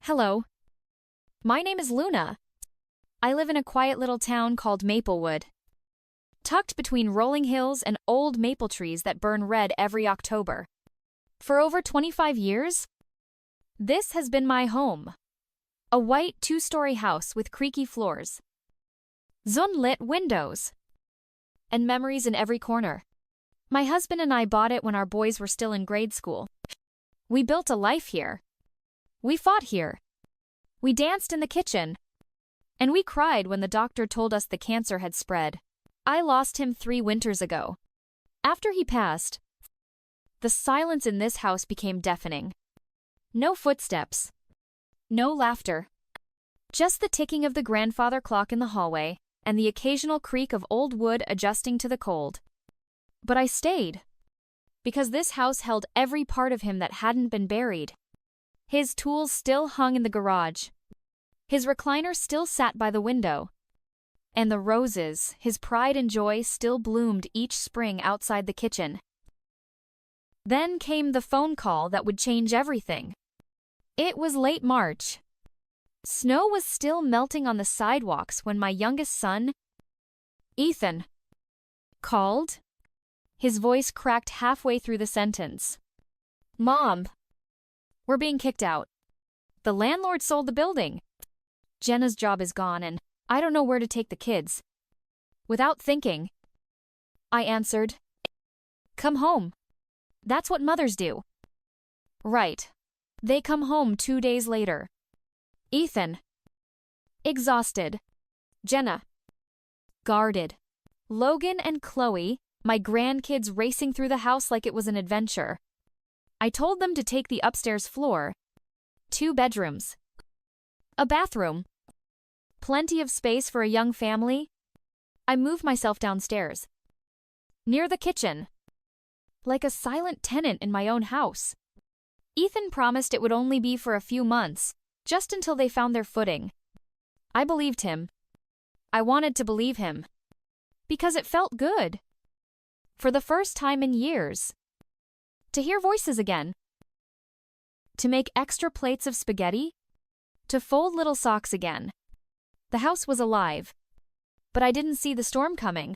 Hello, my name is Luna. I live in a quiet little town called Maplewood, tucked between rolling hills and old maple trees that burn red every October. For over 25 years, this has been my home. A white two-story house with creaky floors, sunlit windows, and memories in every corner. My husband and I bought it when our boys were still in grade school. We built a life here. We fought here. We danced in the kitchen. And we cried when the doctor told us the cancer had spread. I lost him 3 winters ago. After he passed, the silence in this house became deafening. No footsteps. No laughter. Just the ticking of the grandfather clock in the hallway and the occasional creak of old wood adjusting to the cold. But I stayed, because this house held every part of him that hadn't been buried. His tools still hung in the garage. His recliner still sat by the window. And the roses, his pride and joy, still bloomed each spring outside the kitchen. Then came the phone call that would change everything. It was late March. Snow was still melting on the sidewalks when my youngest son, Ethan, called. His voice cracked halfway through the sentence. Mom, we're being kicked out. The landlord sold the building. Jenna's job is gone and I don't know where to take the kids. Without thinking, I answered, "Come home. That's what mothers do." Right. They come home 2 days later. Ethan, exhausted. Jenna, guarded. Logan and Chloe, my grandkids, racing through the house like it was an adventure. I told them to take the upstairs floor. 2 bedrooms. A bathroom. Plenty of space for a young family. I moved myself downstairs, near the kitchen, like a silent tenant in my own house. Ethan promised it would only be for a few months, just until they found their footing. I believed him. I wanted to believe him, because it felt good. For the first time in years. To hear voices again. To make extra plates of spaghetti. To fold little socks again. The house was alive. But I didn't see the storm coming.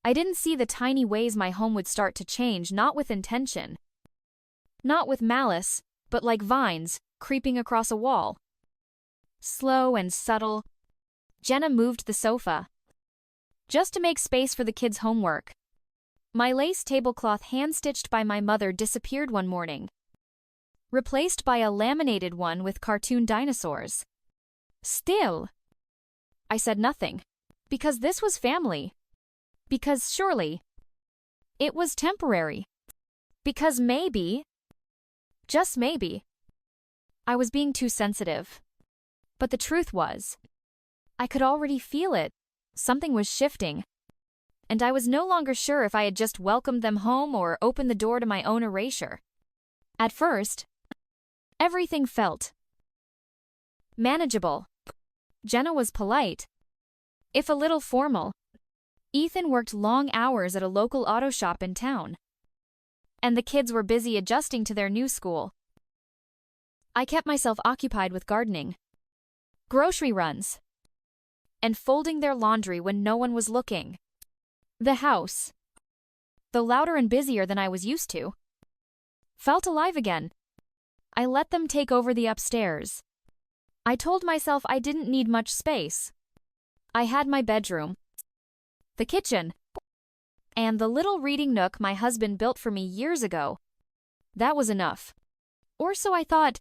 I didn't see the tiny ways my home would start to change, not with intention. Not with malice, but like vines creeping across a wall. Slow and subtle. Jenna moved the sofa, just to make space for the kids' homework. My lace tablecloth, hand-stitched by my mother, disappeared one morning, replaced by a laminated one with cartoon dinosaurs. Still, I said nothing, because this was family. Because surely, it was temporary. Because maybe, just maybe, I was being too sensitive. But the truth was, I could already feel it. Something was shifting. And I was no longer sure if I had just welcomed them home or opened the door to my own erasure. At first, everything felt manageable. Jenna was polite, if a little formal. Ethan worked long hours at a local auto shop in town. And the kids were busy adjusting to their new school. I kept myself occupied with gardening, grocery runs, and folding their laundry when no one was looking. The house, though louder and busier than I was used to, felt alive again. I let them take over the upstairs. I told myself I didn't need much space. I had my bedroom, the kitchen, and the little reading nook my husband built for me years ago. That was enough. Or so I thought.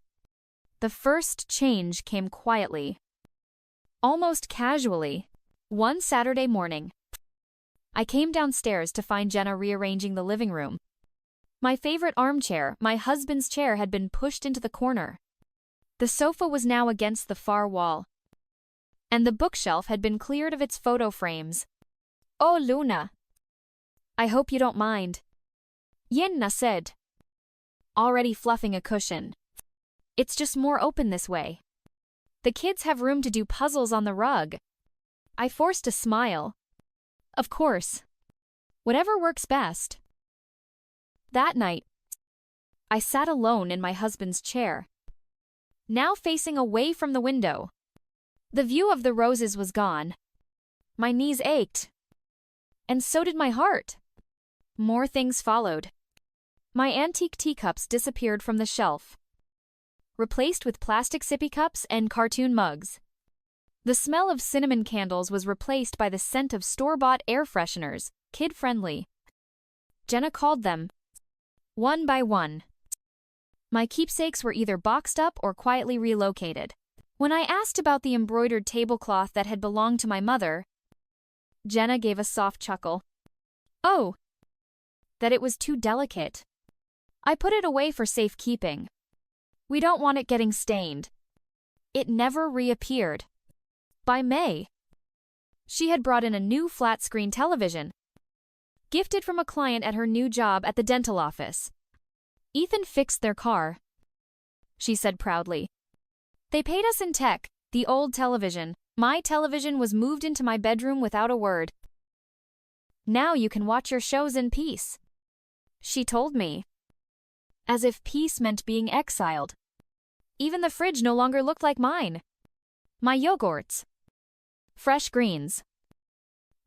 The first change came quietly, almost casually. One Saturday morning, I came downstairs to find Jenna rearranging the living room. My favorite armchair, my husband's chair, had been pushed into the corner. The sofa was now against the far wall, and the bookshelf had been cleared of its photo frames. "Oh, Luna, I hope you don't mind," Yenna said, already fluffing a cushion. "It's just more open this way. The kids have room to do puzzles on the rug." I forced a smile. Of course. Whatever works best. That night, I sat alone in my husband's chair. now facing away from the window. The view of the roses was gone. My knees ached. And so did my heart. More things followed. My antique teacups disappeared from the shelf, replaced with plastic sippy cups and cartoon mugs. The smell of cinnamon candles was replaced by the scent of store-bought air fresheners, kid-friendly. Jenna called them, one by one. My keepsakes were either boxed up or quietly relocated. When I asked about the embroidered tablecloth that had belonged to my mother, Jenna gave a soft chuckle. Oh, that it was too delicate. I put it away for safekeeping. We don't want it getting stained. It never reappeared. By May, she had brought in a new flat-screen television, gifted from a client at her new job at the dental office. Ethan fixed their car, she said proudly. They paid us in tech, the old television. My television was moved into my bedroom without a word. Now you can watch your shows in peace, she told me. As if peace meant being exiled. Even the fridge no longer looked like mine. My yogurts, fresh greens,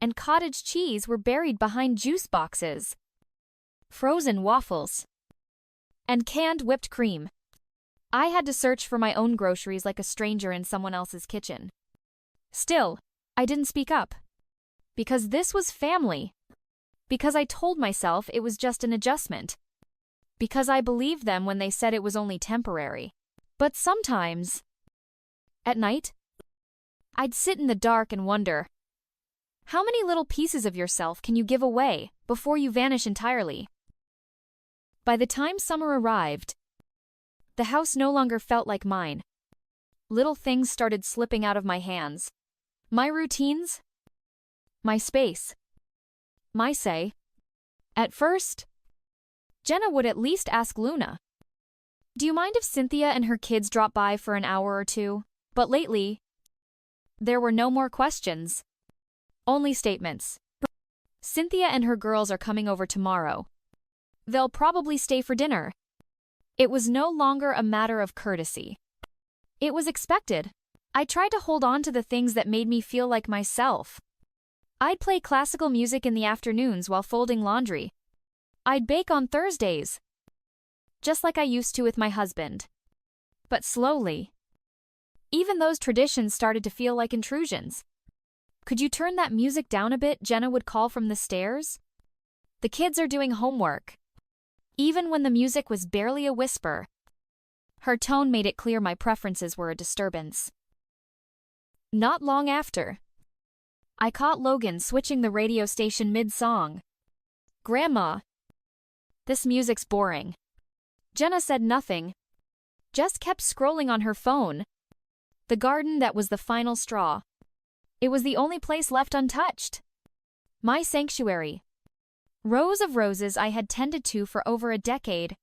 and cottage cheese were buried behind juice boxes, frozen waffles, and canned whipped cream. I had to search for my own groceries like a stranger in someone else's kitchen. Still, I didn't speak up. Because this was family. Because I told myself it was just an adjustment. Because I believed them when they said it was only temporary. But sometimes, at night, I'd sit in the dark and wonder, how many little pieces of yourself can you give away before you vanish entirely? By the time summer arrived, the house no longer felt like mine. Little things started slipping out of my hands. My routines, my space, my say. At first, Jenna would at least ask Luna, "Do you mind if Cynthia and her kids drop by for an hour or two?" But lately, there were no more questions. Only statements. "Cynthia and her girls are coming over tomorrow. They'll probably stay for dinner." It was no longer a matter of courtesy. It was expected. I tried to hold on to the things that made me feel like myself. I'd play classical music in the afternoons while folding laundry. I'd bake on Thursdays, just like I used to with my husband. But slowly, even those traditions started to feel like intrusions. "Could you turn that music down a bit?" Jenna would call from the stairs. "The kids are doing homework." Even when the music was barely a whisper, her tone made it clear my preferences were a disturbance. Not long after, I caught Logan switching the radio station mid-song. "Grandma, this music's boring." Jenna said nothing, just kept scrolling on her phone. The garden that was the final straw. It was the only place left untouched. My sanctuary. Rows of roses I had tended to for over a decade.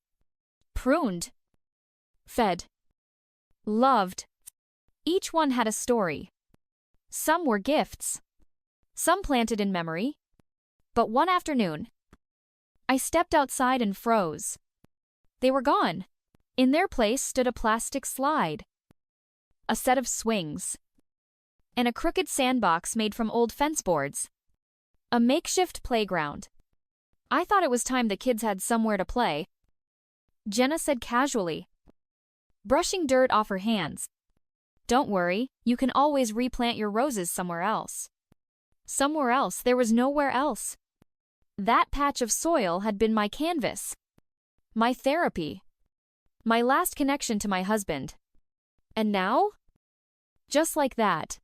Pruned. Fed. Loved. Each one had a story. Some were gifts. Some planted in memory. But one afternoon, I stepped outside and froze. They were gone. In their place stood a plastic slide, a set of swings, and a crooked sandbox made from old fence boards. A makeshift playground. I thought it was time the kids had somewhere to play. Jenna said casually, brushing dirt off her hands, "Don't worry, you can always replant your roses somewhere else." Somewhere else, there was nowhere else. That patch of soil had been my canvas, my therapy, my last connection to my husband. And now? Just like that,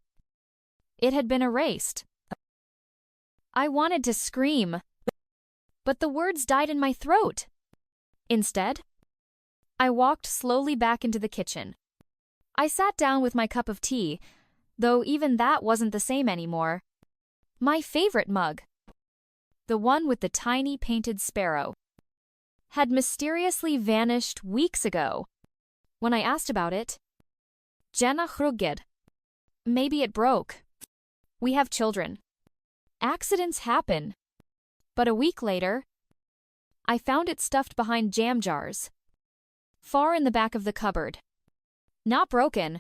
it had been erased. I wanted to scream, but the words died in my throat. Instead, I walked slowly back into the kitchen. I sat down with my cup of tea, though even that wasn't the same anymore. My favorite mug, the one with the tiny painted sparrow, had mysteriously vanished weeks ago. When I asked about it, Jenna shrugged. "Maybe it broke. We have children. Accidents happen." But a week later, I found it stuffed behind jam jars, far in the back of the cupboard. Not broken.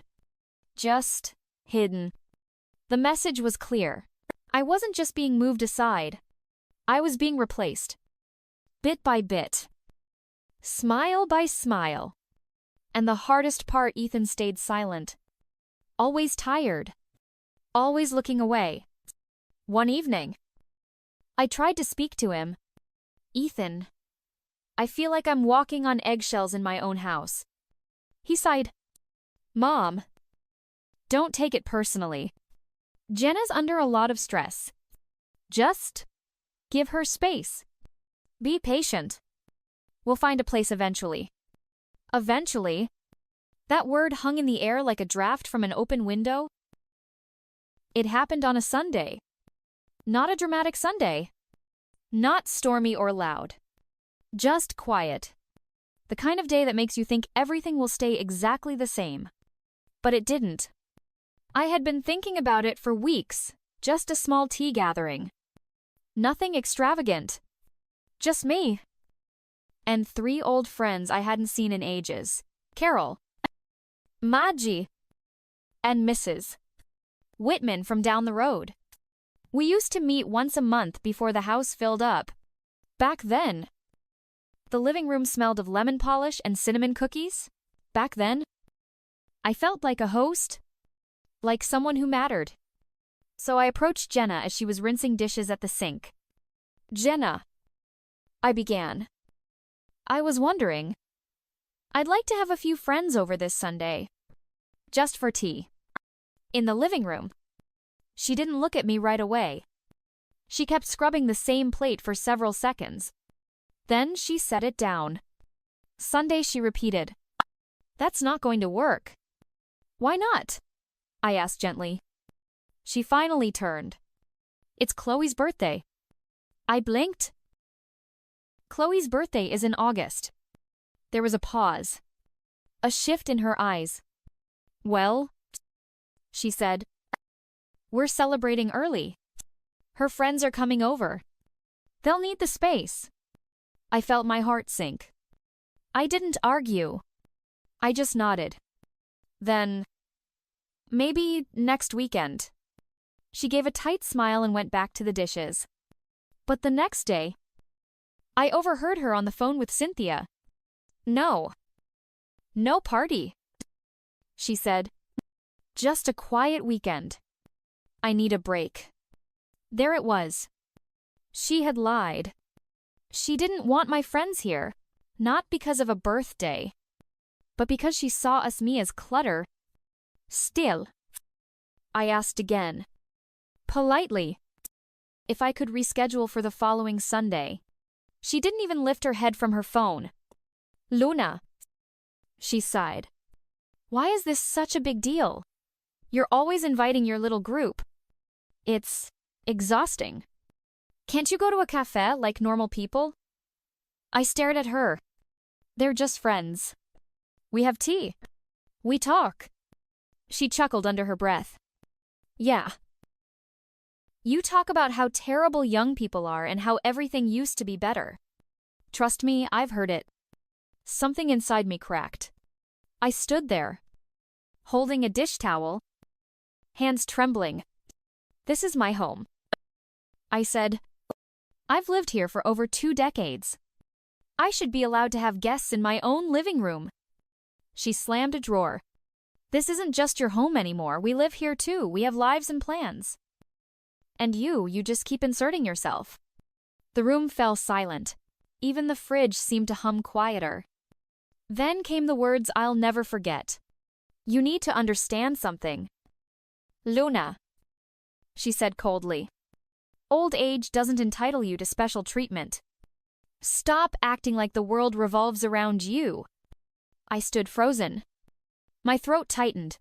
Just hidden. The message was clear. I wasn't just being moved aside. I was being replaced. Bit by bit. Smile by smile. And the hardest part, Ethan stayed silent. Always tired. Always looking away. One evening, I tried to speak to him. Ethan, I feel like I'm walking on eggshells in my own house. He sighed. Mom, don't take it personally. Jenna's under a lot of stress. Just give her space. Be patient. We'll find a place eventually. Eventually? That word hung in the air like a draft from an open window. It happened on a Sunday. Not a dramatic Sunday. Not stormy or loud. Just quiet. The kind of day that makes you think everything will stay exactly the same. But it didn't. I had been thinking about it for weeks. Just a small tea gathering. Nothing extravagant. Just me. And 3 old friends I hadn't seen in ages. Carol, Maggie, and Mrs. Whitman from down the road. We used to meet once a month before the house filled up. Back then, the living room smelled of lemon polish and cinnamon cookies. Back then, I felt like a host, like someone who mattered. So I approached Jenna as she was rinsing dishes at the sink. Jenna, I began. I was wondering, I'd like to have a few friends over this Sunday. Just for tea. In the living room. She didn't look at me right away. She kept scrubbing the same plate for several seconds. Then she set it down. Sunday, she repeated. That's not going to work. Why not? I asked gently. She finally turned. It's Chloe's birthday. I blinked. Chloe's birthday is in August. There was a pause. A shift in her eyes. Well, she said. We're celebrating early. Her friends are coming over. They'll need the space. I felt my heart sink. I didn't argue. I just nodded. Then, maybe next weekend. She gave a tight smile and went back to the dishes. But the next day, I overheard her on the phone with Cynthia. No. No party. She said. Just a quiet weekend. I need a break. There it was. She had lied. She didn't want my friends here, not because of a birthday, but because she saw us me as clutter. Still, I asked again, politely, if I could reschedule for the following Sunday. She didn't even lift her head from her phone. Luna, she sighed. Why is this such a big deal? You're always inviting your little group. It's exhausting. Can't you go to a cafe like normal people? I stared at her. They're just friends. We have tea. We talk. She chuckled under her breath. Yeah. You talk about how terrible young people are and how everything used to be better. Trust me, I've heard it. Something inside me cracked. I stood there, holding a dish towel, hands trembling. This is my home. I said, I've lived here for over 2 decades. I should be allowed to have guests in my own living room. She slammed a drawer. This isn't just your home anymore. We live here too. We have lives and plans. And you just keep inserting yourself. The room fell silent. Even the fridge seemed to hum quieter. Then came the words I'll never forget. You need to understand something. Luna, she said coldly. Old age doesn't entitle you to special treatment. Stop acting like the world revolves around you. I stood frozen. My throat tightened.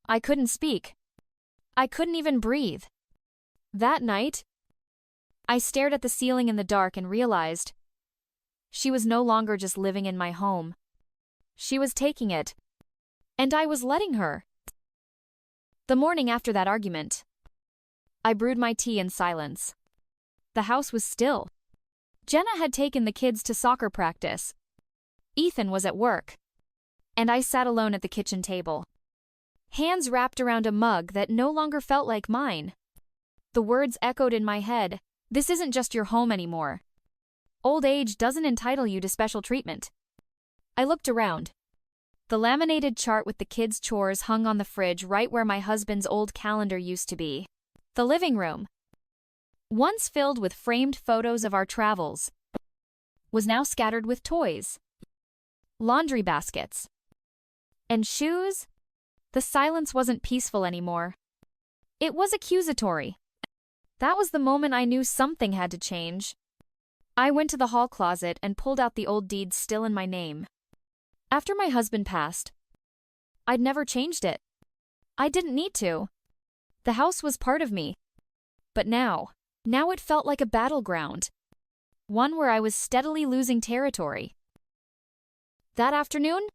I couldn't speak. I couldn't even breathe. That night, I stared at the ceiling in the dark and realized she was no longer just living in my home. She was taking it. And I was letting her. The morning after that argument, I brewed my tea in silence. The house was still. Jenna had taken the kids to soccer practice. Ethan was at work. and I sat alone at the kitchen table. Hands wrapped around a mug that no longer felt like mine. The words echoed in my head, "This isn't just your home anymore. Old age doesn't entitle you to special treatment." I looked around. The laminated chart with the kids' chores hung on the fridge right where my husband's old calendar used to be. The living room, once filled with framed photos of our travels, was now scattered with toys, laundry baskets, and shoes. The silence wasn't peaceful anymore. It was accusatory. That was the moment I knew something had to change. I went to the hall closet and pulled out the old deed still in my name. After my husband passed, I'd never changed it. I didn't need to. The house was part of me. But now it felt like a battleground. One where I was steadily losing territory. That afternoon,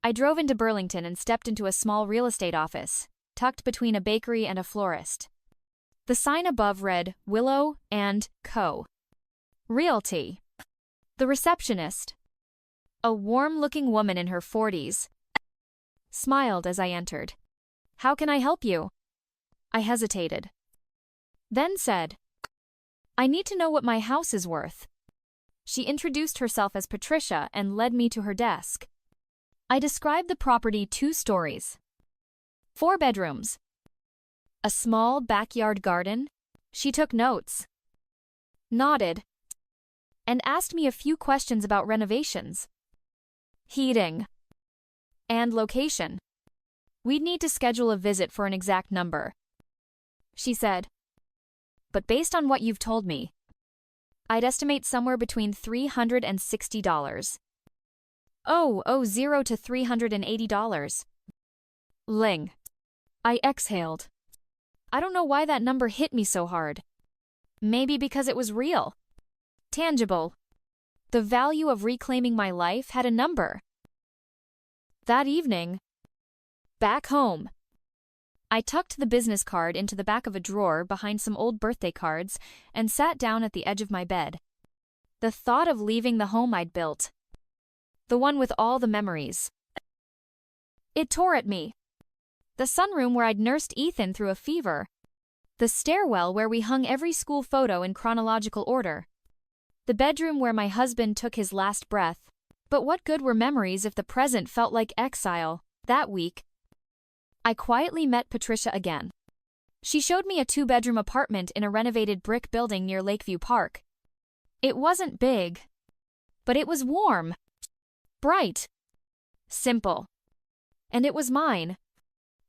I drove into Burlington and stepped into a small real estate office, tucked between a bakery and a florist. The sign above read Willow and Co. Realty. The receptionist, a warm-looking woman in her 40s, smiled as I entered. "How can I help you?" I hesitated. Then said, "I need to know what my house is worth." She introduced herself as Patricia and led me to her desk. I described the property 2 stories, 4 bedrooms, a small backyard garden. She took notes, nodded, and asked me a few questions about renovations, heating, and location. "We'd need to schedule a visit for an exact number," she said. "But based on what you've told me, I'd estimate somewhere between $360. $0 to $380. Ling. I exhaled. I don't know why that number hit me so hard. Maybe because it was real. Tangible. The value of reclaiming my life had a number. That evening, back home, I tucked the business card into the back of a drawer behind some old birthday cards and sat down at the edge of my bed. The thought of leaving the home I'd built, the one with all the memories, it tore at me. The sunroom where I'd nursed Ethan through a fever. The stairwell where we hung every school photo in chronological order. The bedroom where my husband took his last breath. But what good were memories if the present felt like exile? That week, I quietly met Patricia again. She showed me a 2-bedroom apartment in a renovated brick building near Lakeview Park. It wasn't big, but it was warm, bright, simple. And it was mine.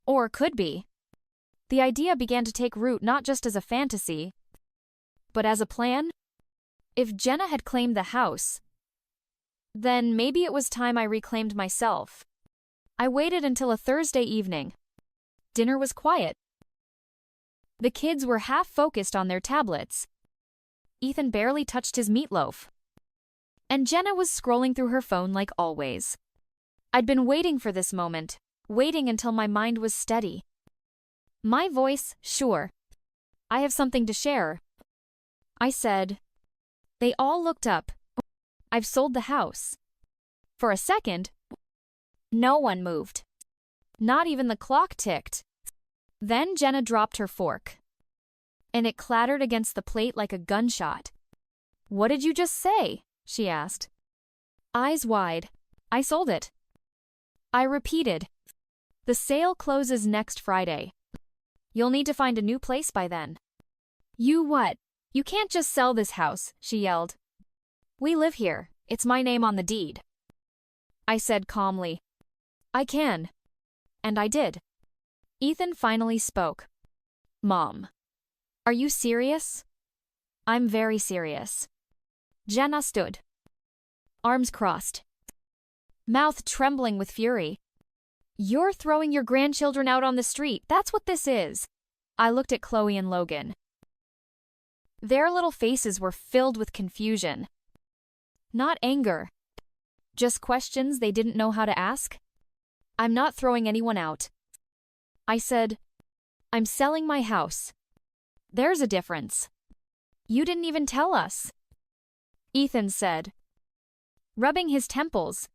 Or could be. The idea began to take root not just as a fantasy, but as a plan. If Jenna had claimed the house, then maybe it was time I reclaimed myself. I waited until a Thursday evening. Dinner was quiet. The kids were half focused on their tablets. Ethan barely touched his meatloaf. And Jenna was scrolling through her phone like always. I'd been waiting for this moment, waiting until my mind was steady. My voice, sure. I have something to share. I said. They all looked up. I've sold the house. For a second, no one moved. Not even the clock ticked. Then Jenna dropped her fork, and it clattered against the plate like a gunshot. "What did you just say?" she asked. Eyes wide. "I sold it." I repeated. "The sale closes next Friday. You'll need to find a new place by then." "You what? You can't just sell this house," she yelled. "We live here. It's my name on the deed." I said calmly. "I can." And I did. Ethan finally spoke. "Mom, are you serious?" "I'm very serious." Jenna stood, arms crossed, mouth trembling with fury. "You're throwing your grandchildren out on the street. That's what this is." I looked at Chloe and Logan. Their little faces were filled with confusion. Not anger. Just questions they didn't know how to ask. "I'm not throwing anyone out." I said, "I'm selling my house. There's a difference." "You didn't even tell us," Ethan said, rubbing his temples.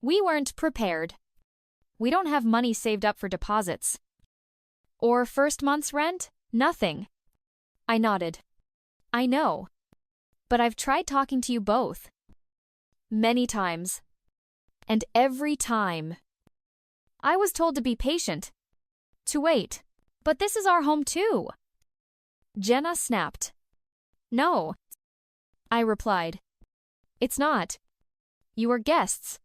We weren't prepared. We don't have money saved up for deposits. Or first month's rent? Nothing. I nodded. I know. But I've tried talking to you both. Many times. And every time, I was told to be patient. To wait. But this is our home too. Jenna snapped. No. I replied. It's not. You are guests.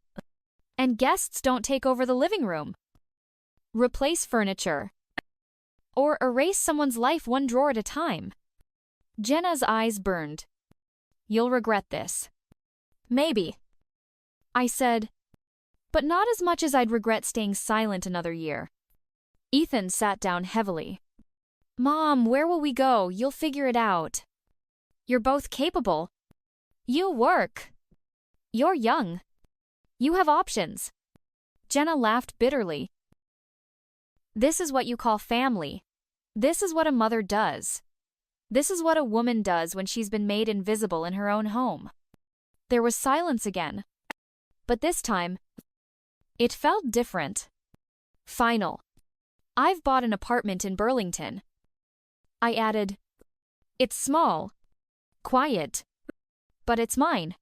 And guests don't take over the living room. Replace furniture. Or erase someone's life one drawer at a time. Jenna's eyes burned. You'll regret this. Maybe. I said, but not as much as I'd regret staying silent another year. Ethan sat down heavily. Mom, where will we go? You'll figure it out. You're both capable. You work. You're young. You have options. Jenna laughed bitterly. This is what you call family. This is what a mother does. This is what a woman does when she's been made invisible in her own home. There was silence again. But this time, it felt different. Final. I've bought an apartment in Burlington. I added, it's small, quiet, but it's mine.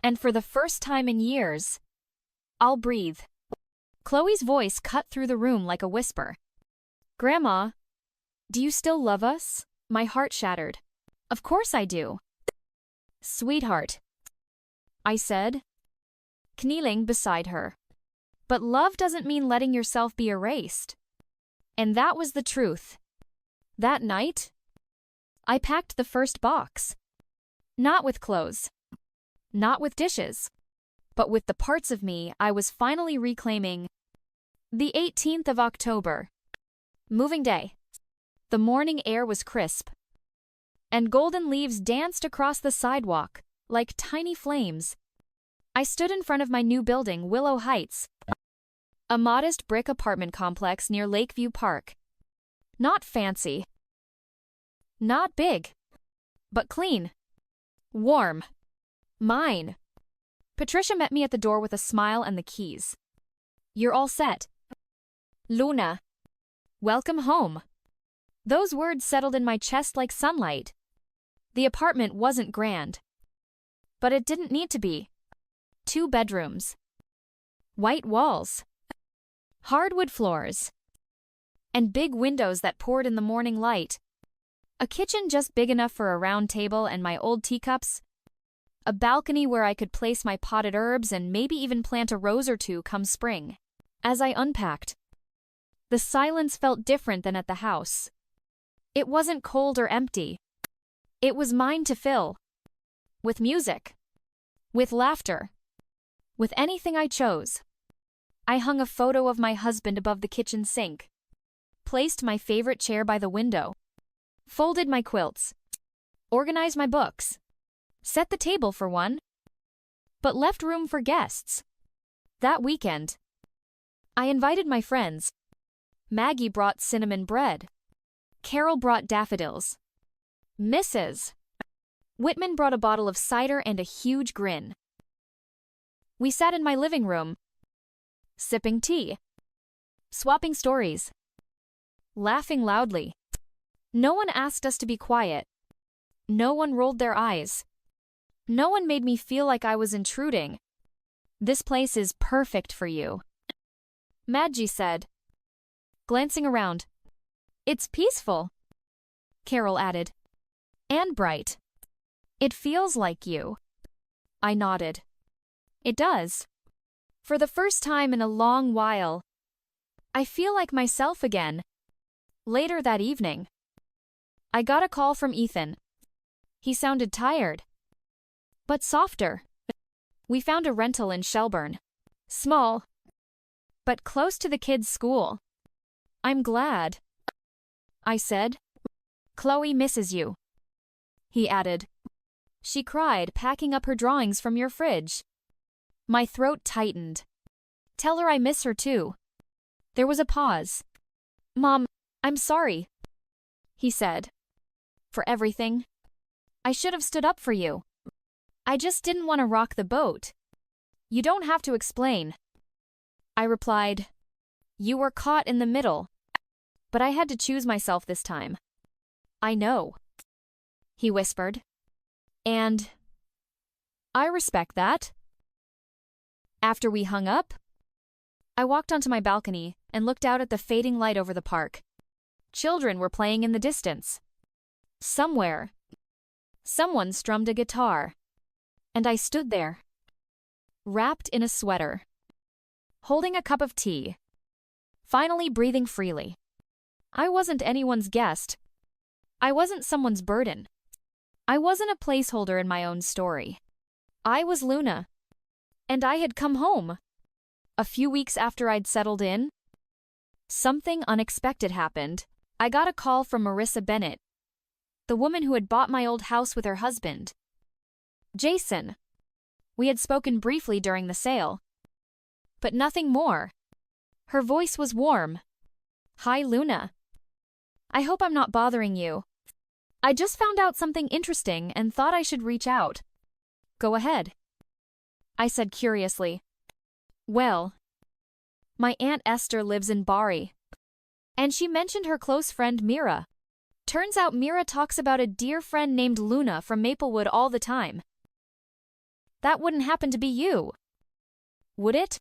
And for the first time in years, I'll breathe. Chloe's voice cut through the room like a whisper. Grandma, do you still love us? My heart shattered. Of course I do. Sweetheart, I said, kneeling beside her. But love doesn't mean letting yourself be erased. And that was the truth. That night, I packed the first box. Not with clothes. Not with dishes. But with the parts of me I was finally reclaiming. The 18th of October. Moving day. The morning air was crisp. And golden leaves danced across the sidewalk, like tiny flames. I stood in front of my new building, Willow Heights. A modest brick apartment complex near Lakeview Park. Not fancy. Not big. But clean. Warm. Mine. Patricia met me at the door with a smile and the keys. You're all set. Luna. Welcome home. Those words settled in my chest like sunlight. The apartment wasn't grand. But it didn't need to be. 2 bedrooms. White walls. Hardwood floors. And big windows that poured in the morning light. A kitchen just big enough for a round table and my old teacups. A balcony where I could place my potted herbs and maybe even plant a rose or two come spring. As I unpacked, the silence felt different than at the house. It wasn't cold or empty. It was mine to fill. With music. With laughter. With anything I chose. I hung a photo of my husband above the kitchen sink. Placed my favorite chair by the window. Folded my quilts. Organized my books. Set the table for one. But left room for guests. That weekend, I invited my friends. Maggie brought cinnamon bread. Carol brought daffodils. Mrs. Whitman brought a bottle of cider and a huge grin. We sat in my living room, sipping tea, swapping stories, laughing loudly. No one asked us to be quiet. No one rolled their eyes. No one made me feel like I was intruding. This place is perfect for you, Maggie said, glancing around. It's peaceful, Carol added. And bright. It feels like you. I nodded. It does. For the first time in a long while, I feel like myself again. Later that evening, I got a call from Ethan. He sounded tired, but softer. We found a rental in Shelburne. Small, but close to the kids' school. I'm glad, I said. Chloe misses you, he added. She cried, packing up her drawings from your fridge. My throat tightened. Tell her I miss her too. There was a pause. Mom, I'm sorry, he said. For everything. I should have stood up for you. I just didn't want to rock the boat. You don't have to explain. I replied, You were caught in the middle. But I had to choose myself this time. I know, he whispered. And I respect that. After we hung up, I walked onto my balcony and looked out at the fading light over the park. Children were playing in the distance. Somewhere, someone strummed a guitar. And I stood there, wrapped in a sweater, holding a cup of tea, finally breathing freely. I wasn't anyone's guest. I wasn't someone's burden. I wasn't a placeholder in my own story. I was Luna. And I had come home. A few weeks after I'd settled in, something unexpected happened. I got a call from Marissa Bennett, the woman who had bought my old house with her husband, Jason. We had spoken briefly during the sale, but nothing more. Her voice was warm. Hi, Luna. I hope I'm not bothering you. I just found out something interesting and thought I should reach out. Go ahead, I said curiously. Well, my Aunt Esther lives in Bari, and she mentioned her close friend Mira. Turns out Mira talks about a dear friend named Luna from Maplewood all the time. That wouldn't happen to be you, would it?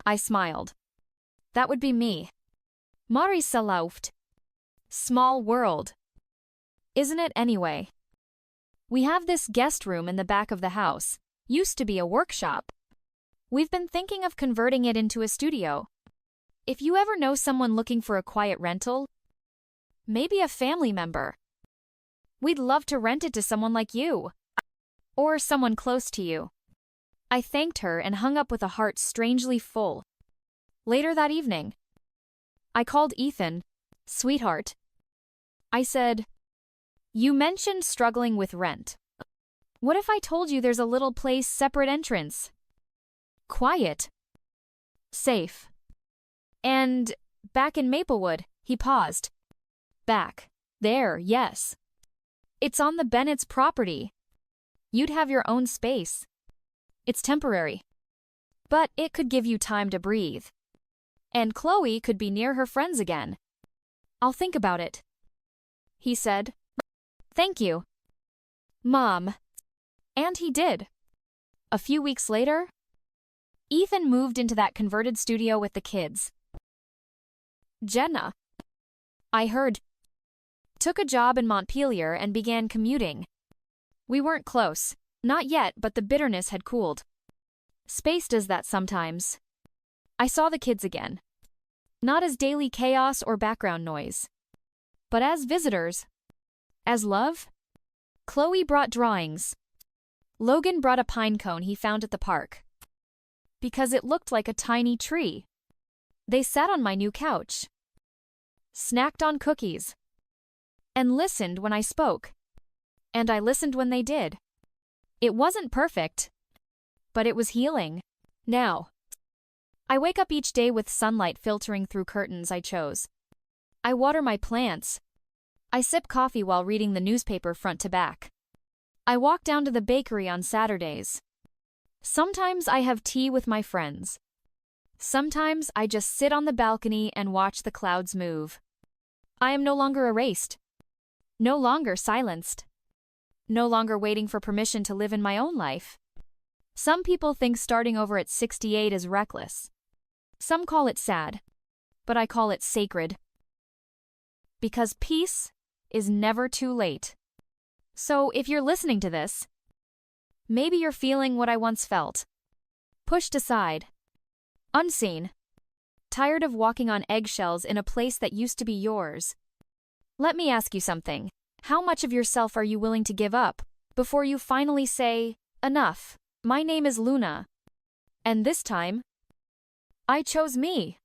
I smiled. That would be me. Marisa lauft. Small world. Isn't it anyway? We have this guest room in the back of the house. Used to be a workshop. We've been thinking of converting it into a studio. If you ever know someone looking for a quiet rental, maybe a family member, we'd love to rent it to someone like you. Or someone close to you. I thanked her and hung up with a heart strangely full. Later that evening, I called Ethan. Sweetheart, I said, you mentioned struggling with rent. What if I told you there's a little place, separate entrance? Quiet. Safe. And back in Maplewood, he paused. Back. There, yes. It's on the Bennett's property. You'd have your own space. It's temporary. But it could give you time to breathe. And Chloe could be near her friends again. I'll think about it, he said. Thank you, Mom. And he did. A few weeks later, Ethan moved into that converted studio with the kids. Jenna, I heard, took a job in Montpelier and began commuting. We weren't close, not yet, but the bitterness had cooled. Space does that sometimes. I saw the kids again. Not as daily chaos or background noise, but as visitors. As love. Chloe brought drawings. Logan brought a pine cone he found at the park, because it looked like a tiny tree. They sat on my new couch, snacked on cookies, and listened when I spoke. And I listened when they did. It wasn't perfect, but it was healing. Now, I wake up each day with sunlight filtering through curtains I chose. I water my plants. I sip coffee while reading the newspaper front to back. I walk down to the bakery on Saturdays. Sometimes I have tea with my friends. Sometimes I just sit on the balcony and watch the clouds move. I am no longer erased. No longer silenced. No longer waiting for permission to live in my own life. Some people think starting over at 68 is reckless. Some call it sad, but I call it sacred. Because peace is never too late. So if you're listening to this, maybe you're feeling what I once felt. Pushed aside. Unseen. Tired of walking on eggshells in a place that used to be yours. Let me ask you something. How much of yourself are you willing to give up before you finally say, enough? My name is Luna. And this time, I chose me.